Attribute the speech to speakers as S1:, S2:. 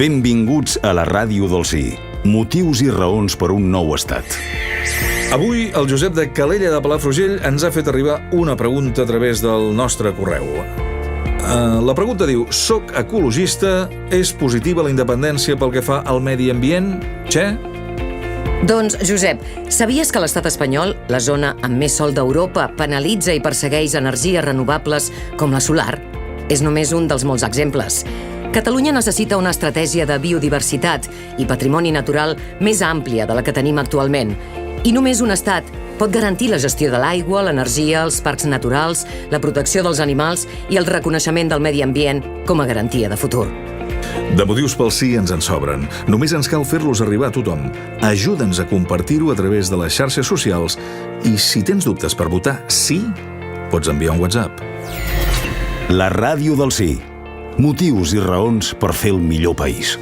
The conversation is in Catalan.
S1: Benvinguts a la Ràdio del Sí. Motius i raons per un nou estat.
S2: Avui el Josep de Calella de Palafrugell ens ha fet arribar una pregunta a través del nostre correu. La pregunta diu: soc ecologista, és positiva la independència pel que fa al medi ambient? Che?
S3: Doncs, Josep, sabies que l'estat espanyol, la zona amb més sol d'Europa, penalitza i persegueix energies renovables com la solar? És només un dels molts exemples. Catalunya necessita una estratègia de biodiversitat i patrimoni natural més àmplia de la que tenim actualment. I només un estat pot garantir la gestió de l'aigua, l'energia, els parcs naturals, la protecció dels animals i el reconeixement del medi ambient com a garantia de futur.
S2: De motius pel sí ens en sobren. Només ens cal fer-los arribar a tothom. Ajuda'ns a compartir-ho a través de les xarxes socials i si tens dubtes per votar sí, pots enviar un WhatsApp.
S1: La Ràdio del Sí. Motius i raons per fer el millor país.